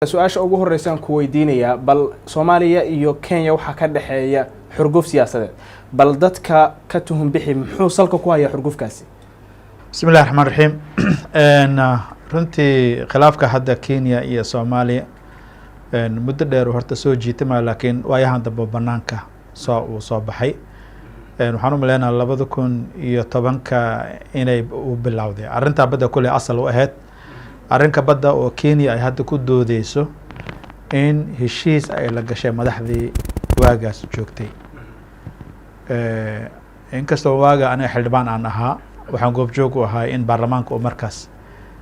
su-aasha ugu horeysaan ku weydiinayaa bal Soomaaliya iyo Kenya waxa ka dhaxeeya xurguf siyaasadeed bal dadka ka tuhun bixi muxuu salka ku hayaa xurgufkaasi bismillaahir rahmaanir rahiim runtii khilaafka hadda Kenya iyo Soomaaliya muddo dheer horta soo jiitay laakiin waayahan dambe banaanka soo baxay waxaan u maleynayaa 2010 inay u bilowday arinta badda kulay asal u ahayd arrinka badda oo Kenya ay hadda ku doodeyso in heshiis ay la gashay madaxdii waagaas joogtay inkastoo waaga aniga xildhibaan aan ahaa waxaan goobjoog u ahaa in baarlamaanka uu markaas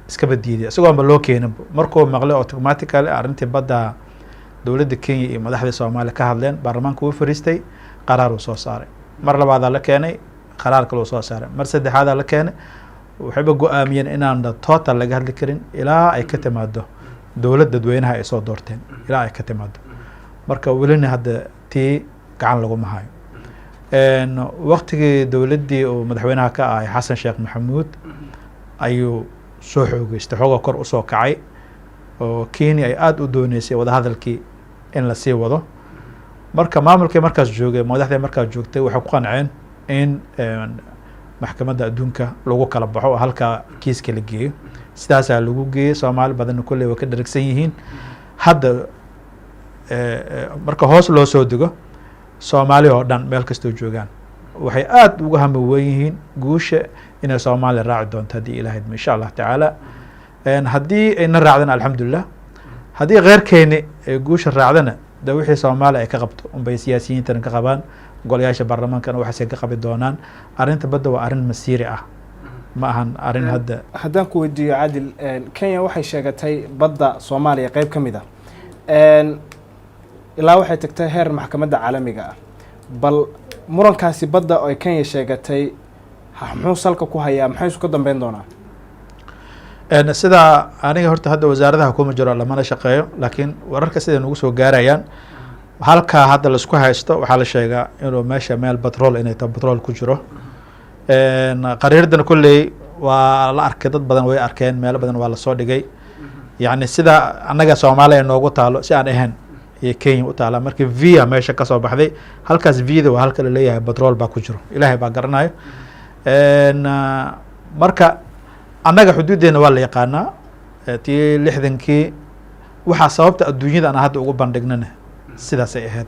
iska badiiday isagoo aan loo keenin markuu maqlay automatically arrintii badda dowladda Kenya iyo madaxda Soomaaliya ka hadleen baarlamaanka uu fariistay qaraar uu soo saaray mar labaad la keenay qaraar kale uu soo saaray mar saddexaad la keenay waxay go'aamiyeen inaan total laga hadli karin ilaa ay ka timaado dowladda dadweynaha ay soo doorteen ilaa ay ka timaado marka welina hadda tii gacan lagu mahayo waqtigii dowladdii oo madaxweynaha ka ahay Xasan Sheekh Maxamuud ayuu soo xoogeystay xoog kor u soo kacay oo Kenya ay aad u dooneysay wada hadalkii in la sii wado marka maamulkii markaas joogay madaxda markaas joogtay waxay ku qanceen in maxkamadda adduunka lagu kala baxo oo halka kiiska la geeyo sidaas ayaa lagu geeyay Soomaali badan kulli way ka dharagsan yihiin hadda marka hoos loo soo digo Soomaali oo dhan meel kasta joogaan waxay aad uga hamweyn yihiin guusha inay Soomaali raaci doonto hadii Ilaahay insha Allah taala hadii ay raacdan alxamdulillah hadii qeyrkeeni guusha raacdana da wixii Soomaali ay ka qabto bay siyaasiyiintan ka qabaan golayaasha baarlamaankan waxay ka qabi doonaan arinta badda waa arin masiiri ah ma ahan arin hadda haddaan ku weydiiyo Caadil Kenya waxay sheegatay badda Soomaaliya qayb kamid ah ilaa waxay tagtay heer maxkamadda caalamiga ah bal murankaasi badda oo Kenya sheegatay muxuu salka ku hayaa maxay isku dambeyn doonaa sida aniga horta hadda wasaaradaha kuma jiro lamana shaqeeyo laakiin wararka sida nagu soo gaarayaan halka hadda la isku haysto waxa la sheegaa inuu meesha meel petrol inay tahay petrol ku jiro qariiradana kulli waa la arkay dad badan way arkeen meel badan waa la soo dhigay yaani sida anaga Soomaaliya noogu taalo si aan ahayn ee Kenya u taala markii via meesha ka soo baxday halkaas via waa halka la leeyahay petrol baa ku jiro Ilaahay baa garanayo marka anaga xuduudeena waa la yaqaanaa tii 60kii waxa sababta adduunyada aan hadda ugu bandhignana sidaas ay ahayd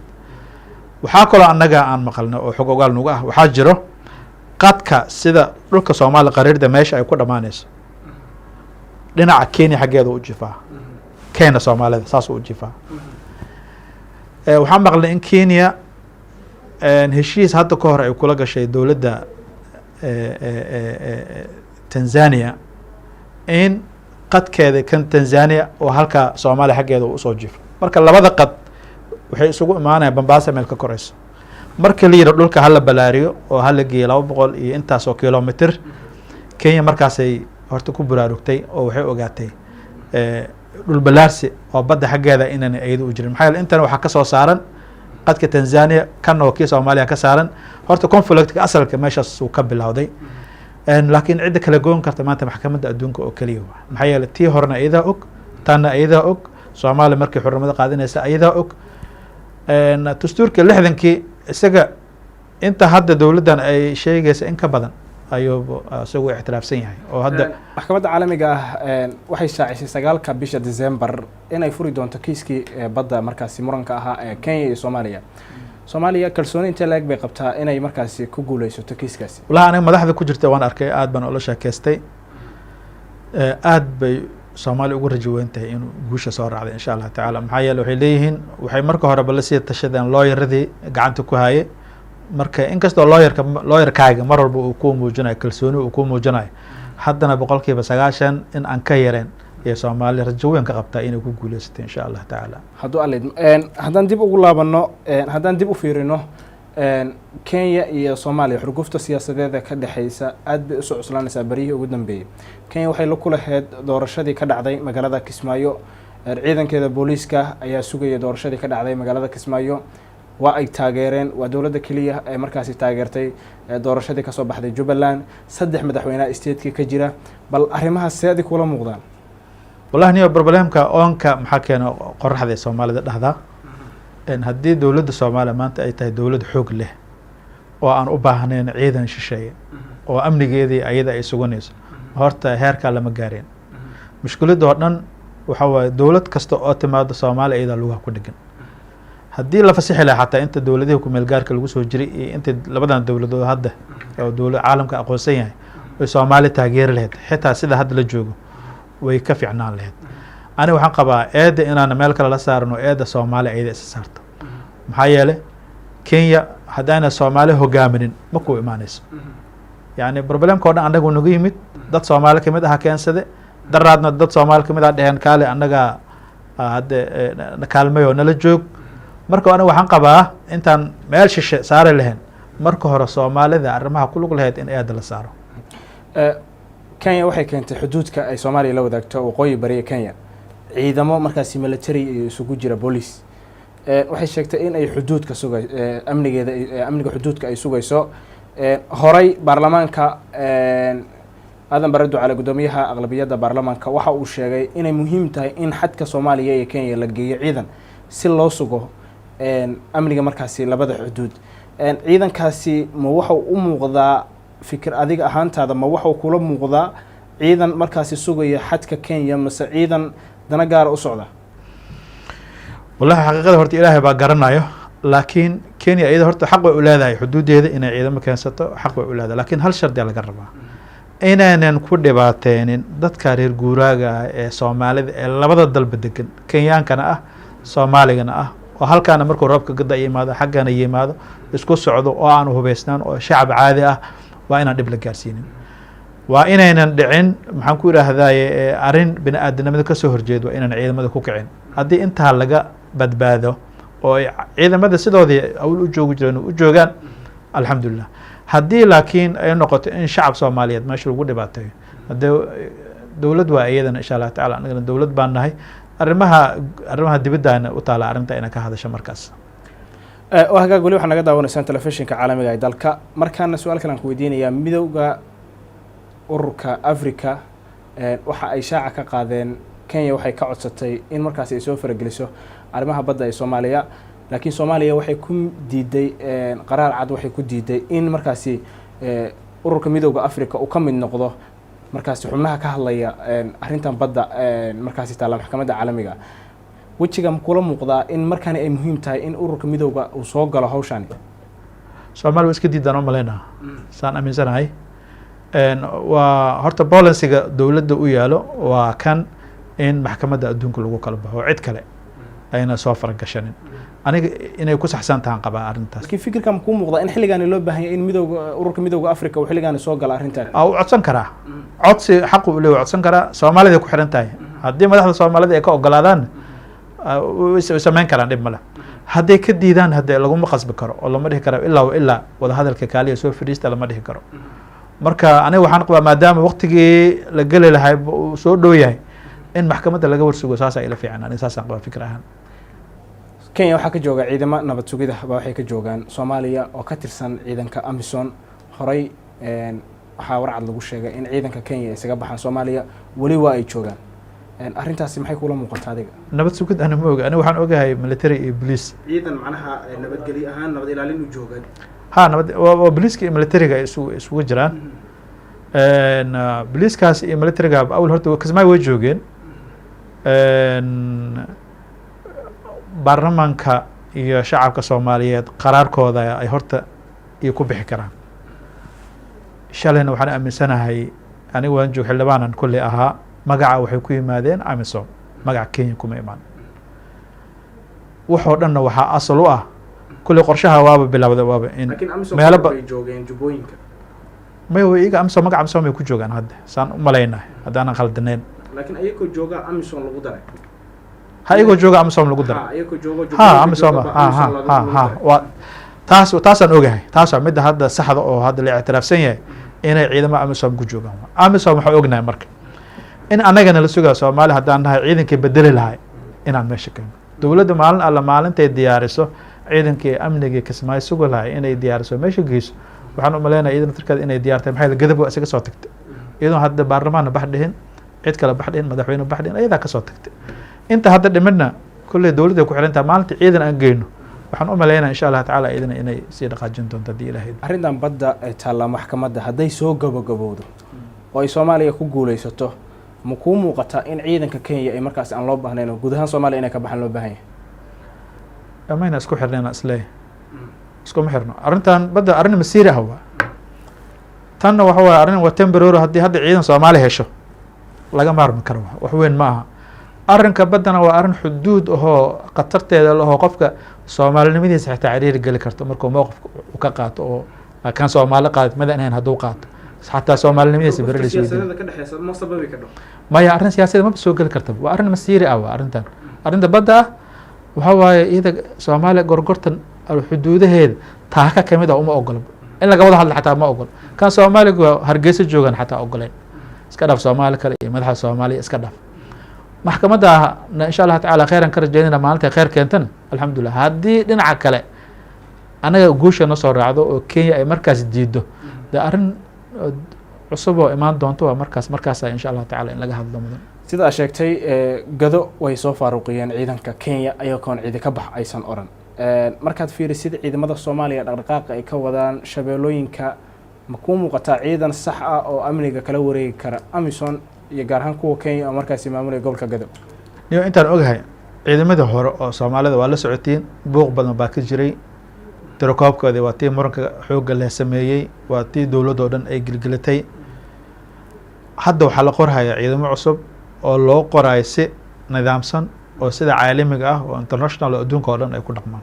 waxaa kaloo anaga aan maqalno oo xog ogaal nugu ah waxaa jiro qadka sida dhulka Soomaaliya qariirada meesha ay ku dhamaanayso dhinaca Kenya xageeda u jifaa Kenya Soomaalida saas u jifaa waxaan maqlay in Kenya heshiis hadda ka hor ay kula gashay dowladda Tanzania in qadkeeda kan Tanzania oo halka Soomaaliya xageeda u soo jifo marka labada qad waxay isugu imaanayaan Mombasa meel ka korayso marka la yiraahdo dhulka hal balaariyo oo hal geey 200 iyo intaas oo kilomitir Kenya markaas ay horta ku buraarugtay oo waxay ogaatay dhul balaarsi oo badda xageeda inaan ayadu u jirin maxaa yeelay intan waxa ka soo saaran qadka Tanzania kan oo kii Soomaaliya ka saaran horta conflict asalka meeshaas uu ka bilowday laakiin cid kale goon karta maanta maxkamadda adduunka oo kaliya maxaa yeelay tii horna ayada og tan ayada og Soomaaliya markii xurmada qaadanaysa ayada og dastuurka 60kii isaga inta hadda dowladdan ay sheegaysa in ka badan ayuu isagu ixtiraafsan yahay oo hadda maxkamadda caalamiga ah waxay shaacisay 9ka bisha December inay furi doonto kiiskii badda markaasi muranka ahaa ee Kenya iyo Soomaaliya kalsooni inta laag bay qabtaa inay markaasi ku guuleysato kiiskaasi wallahi aniga madaxda ku jirtay waan arkay aad baan ula sheekaystay aad bay Soomaaliya ugu rajo weyn tahay inuu guusha soo raacdo insha Allah taala maxaa yeelay waxay leeyihiin waxay marka hore bal si tashadeen lawyeradii gacanta ku hayay marka inkastoo lawyerkaaga mar walba uu ku muujinayo kalsooni uu ku muujinayo haddana 90% in aan ka yareen ee Soomaaliya rajo weyn ka qabtaa inay ku guuleysato insha Allah taala haddaan dib ugu laabano haddaan dib u fiirino Kenya iyo Soomaaliya xurgufta siyaasadeed ka dhaxaysa aad bay u soo cuslanaysaa barihii ugu dambeeyay Kenya waxay la kulahayd doorashadii ka dhacday magaalada Kismaayo ciidankeeda booliiska ayaa sugayay doorashadii ka dhacday magaalada Kismaayo waa ay taageereen waa dowladda kaliya ee markaasi taageertay doorashadii ka soo baxday Jubbaland 3 madaxweynaha state-ka ka jira bal arrimaha seedi kula muuqdaan wallahi niyo problemka oonka maxaa keena qoraxda ee soomaalida dhahdaa haddii dowladda soomaaliya maanta ay tahay dowlad xoog leh oo aan u baahnayn ciidan shisheeye oo amnigeedii ayada ay suganayso horta heerkaa lama gaareen mushkiladda oo dhan waxa waaye dowlad kasta oo timaado soomaaliya iyadaa lugaha ku dhegan haddii la fasixi lahaa xataa inta dowladihii ku meelgaarka lagu soo jiray iyo inta labadan dowladood hadda oo dowlad caalamka aqoonsan yahay way soomaali taageeri lahayd xitaa sida hadda la joogo way ka fiicnaan lahayd ani waxaan qabaa eedda inaan meel kale la saarno eedda soomaaliya ayada isa saarto maxaa yeelay kenya haddaana soomaali hogaaminin ma ku imaanayso yani problemka o dhan annaga nagu yimid dad soomaali kamid aha keensade daraadna dad soomaali kamid ah dheheen kaale annaga hadde kaalmayo nala joog marka aniga waxaan qabaa intaan meel shishe saari lahayn marka hore soomaalida arrimaha ku lug lahayd in eedda la saaro kenya waxay keentay xuduudka ay soomaaliya la wadaagto waqooyi bari ee kenya ciidamo markaasi military iyo isugu jira boolice waxay sheegtay in ay xuduudka sugay amnigeeda amniga xuduudka ay sugayso horay baarlamaanka aadan bare ducaale guddoomiyaha aqlabiyadda baarlamaanka waxa uu sheegay inay muhiim tahay in xadka soomaaliya iyo kenya la geeyo ciidan si loo sugo amniga markaasi labada xuduud ciidankaasi ma waxau u muuqdaa fikir adiga ahaantaada ma waxau kula muuqdaa ciidan markaasi sugaya xadka kenya mase ciidan dana gaara u socda wallahi xaqiiqada horta ilaahay baa garanayo laakiin kenya iyada horta xaq way u leedahay xuduudeeda inay ciidamo keensato xaq way u leedahay lakiin hal shardiya laga rabaa inaynan ku dhibaateynin dadka reer guuraaga ah ee soomaalida ee labada dalba degan kenyaankana ah soomaaligana ah oo halkaana markuu roobka gada yimaado xaggana yimaado isku socdo oo aanu hubeysnaan oo shacab caadi ah waa inaan dhib la gaarsiinin waa inaynan dhicin maxaan ku idhaahdaye arrin bini aadanimada kasoo horjeed waa inaan ciidamada ku kicin haddii intaa laga badbaado oo ay ciidamada sidoodii awl u joogi jireen u joogaan alxamdulilah haddii laakiin ay noqoto in shacab soomaaliyeed meesha lagu dhibaateeyo hadee dowlad waa iyadana insha allah tacala anagana dowlad baan nahay arrimaha dibaddaana u taala arrinta inaan ka hadasho markaas hagaag weli waxaa naga daawanaysaan telefishinka caalamiga ee dalka markaana su-aal kale aan ku weydiinayaa midowda ururka africa waxa ay shaaca ka qaadeen kenya waxay ka codsatay in markaasi ay soo farageliso arrimaha badda ee soomaaliya laakiin soomaaliya waxay ku diiday qaraar cad waxay ku diiday in markaasi ururka midowda africa uu ka mid noqdo markaasi xubnaha ka hadlaya arrintan badda markaasi taalla maxkamadda caalamiga wejiga kula muuqdaa in markaani ay muhiim tahay in ururka midowda uu soo galo hawshani soomaaliya waa iska diidaan oo maleynaha saan aaminsanahay waa horta bolansiga dowladda u yaalo waa kan in maxkamadda adduunka lagu kala baxo cid kale ayna soo faragashanin aniga inay ku saxsan tahan qabaa arrintaas laakiin fikirka ma kuu muuqdaa in xilligaani loo baahan yahay in midowga ururka midowga africa uu xilligaani soo gala arrintan u codsan karaa codsi xaqu u leeyahay codsan karaa soomaalida ku xiran tahay haddii madaxda soomaalida ay ka ogolaadaan way samayn karaan dhib male hadday ka diidaan haddee laguma qasbi karo oo lama dhihi karo ilaa wadahadalka kaaliya soo fadhiista lama dhihi karo marka aniga waxaan qabaa maadaama waqtigii la geli lahay uu soo dhow yahay in maxkamadda laga warsugo saasaa ila fiican aniga saasaan qabaa fikir ahaan kenya waxaa ka jooga ciidamo nabad sugida baa waxay ka joogaan soomaaliya oo ka tirsan ciidanka amison horey waxaa warcad lagu sheegay in ciidanka kenya isaga baxaan soomaaliya weli waa ay joogaan arrintaasi maxay kula muuqataa adiga nabad sugid ana ma oga aniga waxaan ogahay military iyo police ciidan macnaha nabadgelyo ahaan nabad ilaalin u joogaan ha nabad waa poliiska iyo militariga isugu jiraan poliiskaas iyo militariga awal horta kismaayo way joogeen baarlamaanka iyo shacabka soomaaliyeed qaraarkooda ay horta iyo ku bixi karaan shalayna waxaan aaminsanahay aniga waan joog xildhibaanan kolley ahaa magaca waxay ku yimaadeen amisom magaca kenya kuma imaan waxoo dhanna waxaa asal u ah kolley qorshaha waaba bilowda waaba in meelo joogeen jubbooyinka may iyaga amisom magaca amisom ay ku joogaan hadda saan u malaynahay haddaanan khaldaneyn laakiin ayagoo jooga amisom lagu daray ha iyagoo jooga amisom lagu daray ha amisom waa taasaan ogahay taas waa midda hadda saxda oo hadda la ictiraafsan yahay inay ciidamo amisom ku joogaan amisom waxaa ognahay marka in annagana la sugaa soomaaliya haddaan nahay ciidankii bedeli lahay inaan meesha keeno dowladda maalin alla maalintay diyaariso ciidankii amnigii kismaayo sugi lahay inay diyaariso meesha geyso waxaan u maleynaya iyadana tirkeeda inay diyaartay maxay gadab waa isaga soo tagtay iyadoon hadda baarlamaanna bax dhihin cid kale baxdhin madaxweyne baxdhin ayadaa kasoo tagtay inta hadda dhimidna kolley dowladda ku xiran tahay maalinta ciidan aan geyno waxaan u malaynaya insha allah tacaala iyadana inay sii dhaqaajin doonto haddii ilaahay arrintan badda ee taalla maxkamadda hadday soo gabagabowdo oo ay Soomaaliya ku guuleysato ma kuu muuqataa in ciidanka Kenya ay markaas aan loo baahnayn oo guud ahaan Soomaaliya inay ka baxaan loo baahan yahay amayna isku xirnayna isleey iskuma xirno arrintan badda arrin masiiri ah waa tanna waxa waaye arrin waa temporary haddii hadda ciidan Soomaali hesho laga maarmi karo wax weyn ma aha arrinka baddana waa arrin xuduud ahoo khatarteeda lahoo qofka soomaalinimadiisa xitaa ciriiri geli karto markuu mowqifka u ka qaato oo kan Soomaali qaad madan ahayn hadduu qaato xataa soomaalinimadiisa berri siyaasadda ka dhaxaysa ma sababi karo maya arrin siyaasadeed ma soo geli karta waa arrin masiiri ah waa arrintan arrinta badda ah waxa waaye iyada Soomaaliya gorgortan xuduudaheeda taaka ka mid ah uma ogolo in laga wada hadlo xataa ma ogolo kan Soomaaliga Hargeysa joogan xataa ogoleen iska dhaaf Soomaali kale iyo madaxa Soomaaliya iska dhaaf maxkamadda insha Allah tacaala khayran ka rajaynayna maalinta khayr keentan alxamdulillah haddii dhinaca kale anaga guusha na soo raacdo oo Kenya ay markaas diido de arrin cusub oo imaan doonto waa markaas insha Allah tacaala in laga hadlo mudan sida sheegtay gado way soo faaruqiyeen ciidanka Kenya ayagoon ciidan ka bax aysan oran markaad fiirisid ciidamada Soomaaliya dhaqdhaqaaqa ay ka wadaan shabeelooyinka ma ku muuqataa ciidan sax ah oo amniga kala wareegi kara Amisom iyo gaar ahaan kuwa Kenya oo markaas maamulaya gobolka Gado niyo intaan ogahay ciidamadii hore oo Soomaalida waa la socotiin buuq badan baa ka jiray tirakoobkoodii waa tii muranka xoogga la sameeyey waa tii dowladda oo dhan ay gilgilatay hadda waxaa la qorhayaa ciidamo cusub oo loo qorayo si nidaamsan oo sida caalamiga ah oo international oo adduunka oo dhan ay ku dhaqmaan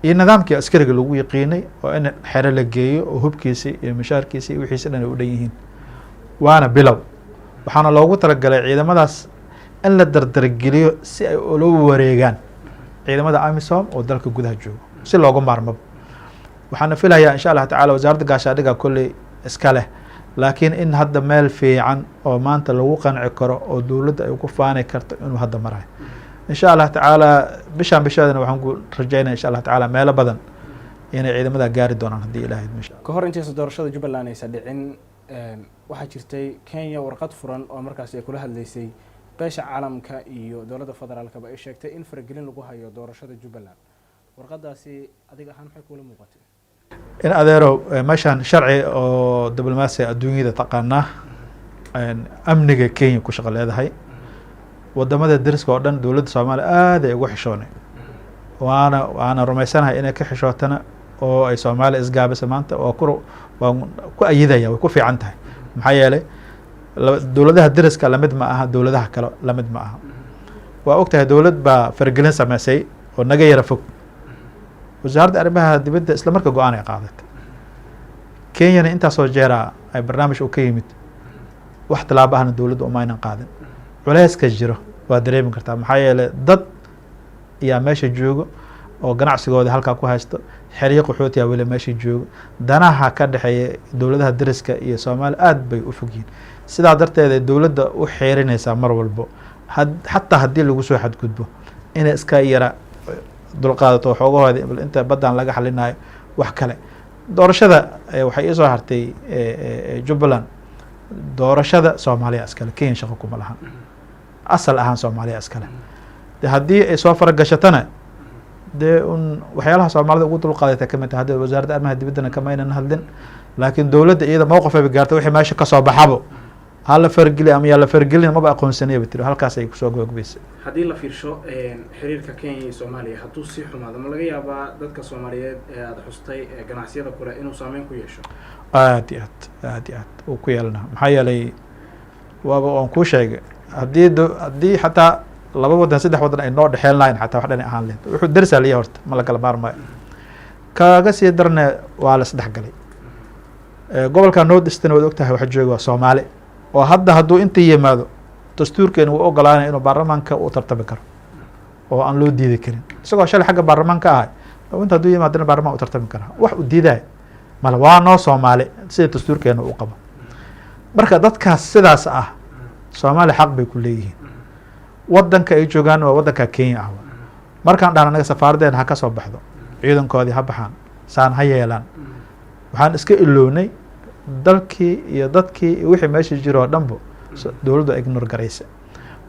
iyo nidaamkii askariga lagu yaqiinay oo in xero la geeyo oo hubkiisa iyo mishaarkiisa iyo wixiisa dhan ay u dhan yihiin waana bilow waxaana loogu talagalay ciidamadaas in la dardargeliyo si ay ula wareegaan ciidamada Amisom oo dalka gudaha joogo si loogu maarmabo waxaana filayaa insha Allah tacaala wasaaradda gaashaandhigga kolley iska leh laakiin in hadda meel fiican oo maanta lagu qanci karo oo dowladda ay ku faani karto inuu hadda marayo insha Allah tacaala bishaadana waxaan ku rajaynaa insha Allah tacaala meelo badan inay ciidamada gaari doonaan haddii ilaahay insha Allah ka hor intaas doorashada Jubbaland aysan dhicin waxaa jirtay Kenya warqad furan oo markaas ay kula hadlaysay beesha caalamka iyo dowladda federaalka ay sheegtay in faragelin lagu hayo doorashada Jubbaland warqadaasi adiga ahaan maxay kula muuqatay in adeero meeshaan sharci oo diblomaasi adduunyada taqaanaa amniga Kenya ku shaqo leedahay wadamada dariska oo dhan dowladda Soomaaliya aad ay ugu xishoonay waana rumaysanahay inay ka xishootana oo ay Soomaaliya isgaabisa maanta oo ku ayidaya way ku fiican tahay maxaa yeelay dowladaha dariska lamid ma aha dowladaha kale lamid ma aha waa ogtahay dowlad baa faragelin sameysay oo naga yara fog wasaaradda arrimaha dibadda isla marka go-aan ay qaadatay Kenyana intaasoo jeera ay barnaamij u ka yimid wax tallaabo ahna dowladda uma aynan qaadin culayska jiro waa dareemi kartaa maxaa yeelay dad ayaa meesha joogo oo ganacsigooda halkaa ku haysto xiriiq qaxootiga weli meesha joogo danaha ka dhexeeya dowladaha dariska iyo Soomaaliya aad bay u fog yihiin sidaa darteed ay dowladda u xeerinaysaa mar walbo xataa haddii lagu soo xadgudbo inay iska yara dulqaadato xoogahooda inta baddan laga xalinayo wax kale doorashada waxay ii soo hartay Jubbaland doorashada Soomaaliya iskale Kenya shaqo kuma lahan asal ahaan Soomaaliya iskale haddii ay soo faragashatana dee waxyaalaha Soomaalida ugu dulqaadatay kamid tahay hadda wasaaradda arrimaha dibaddana kama aynan hadlin laakiin dowladda iyada mowqif ay gaartay wixii meesha ka soo baxabo hala fargeli ama yaa la fargelin maba aqoonsanaya batiri halkaas ay kusoo gogbeysay haddii la fiirsho xiriirka Kenya iyo Soomaaliya hadduu sii xumaado ma laga yaabaa dadka Soomaaliyeed ee aad xustay ganacsiyada kule inuu saameyn ku yeesho aad iyo aad uu ku yeelana maxaa yeelay waaba aan kuu sheegay haddii xataa laba wadan saddex wadan ay noo dhexeen lahayn xataa wax dhan ahaan leed wuxuu darsaa liya horta ma la kala maarmayo kaaga sii darne waa la isdhex galay gobolka North Eastern waad ogtahay waxa jooga waa Soomaali oo hadda hadduu inta yimaado dastuurkeena uu ogolaanay inuu baarlamaanka u tartami karo oo aan loo diidi karin isagoo shalay xagga baarlamaanka ahay inta hadduu yimaadana baarlamaan u tartami karaa wax u diidaay male waa noo Soomaali sida dastuurkeena uu qabo marka dadkaas sidaas ah Soomaali xaq bay ku leeyihiin wadanka ay joogaan waa wadanka Kenya ah markaan dhaana naga safaaradeen ha ka soo baxdo ciidankoodii ha baxaan saan ha yeelaan waxaan iska ilownay dalkii iyo dadkii wixii meesha jiro dhanbo dowladdu ay ignor garaysa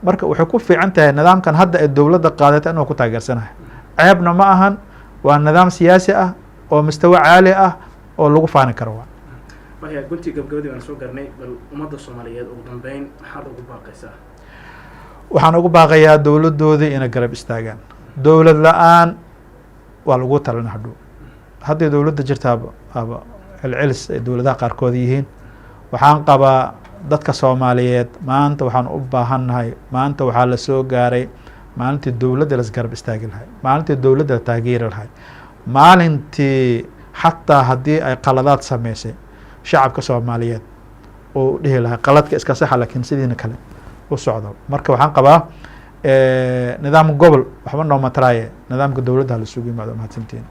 marka waxay ku fiican tahay nidaamkan hadda ay dowladda qaadata inuu ku taageersanahay ceebna ma ahan waa nidaam siyaasi ah oo mustawa caali ah oo lagu faani karo waa marka gunti gabagabadii aan soo garnay bal ummadda Soomaaliyeed ugu dambeyn maxaad ugu baaqaysaa waxaan ugu baaqayaa dowladdoodii inay garab istaagaan dowlad la-aan waa lagu talina hadhow haddii dowladda jirtaaba celcelis ay dowladaha qaarkood yihiin waxaan qabaa dadka Soomaaliyeed maanta waxaan u baahannahay maanta waxaa la soo gaaray maalintii dowladda la isgarab istaagi lahay maalintii dowladda la taageeri lahay maalintii xataa haddii ay qaladaad sameysay shacabka Soomaaliyeed oo dhihi lahay qaladka iska saxa laakiin sidiina kale u socdo marka waxaan qabaa nidaam gobol waxba noo mataraaye nidaamka dowladda la isugu yimaado mahadsantiin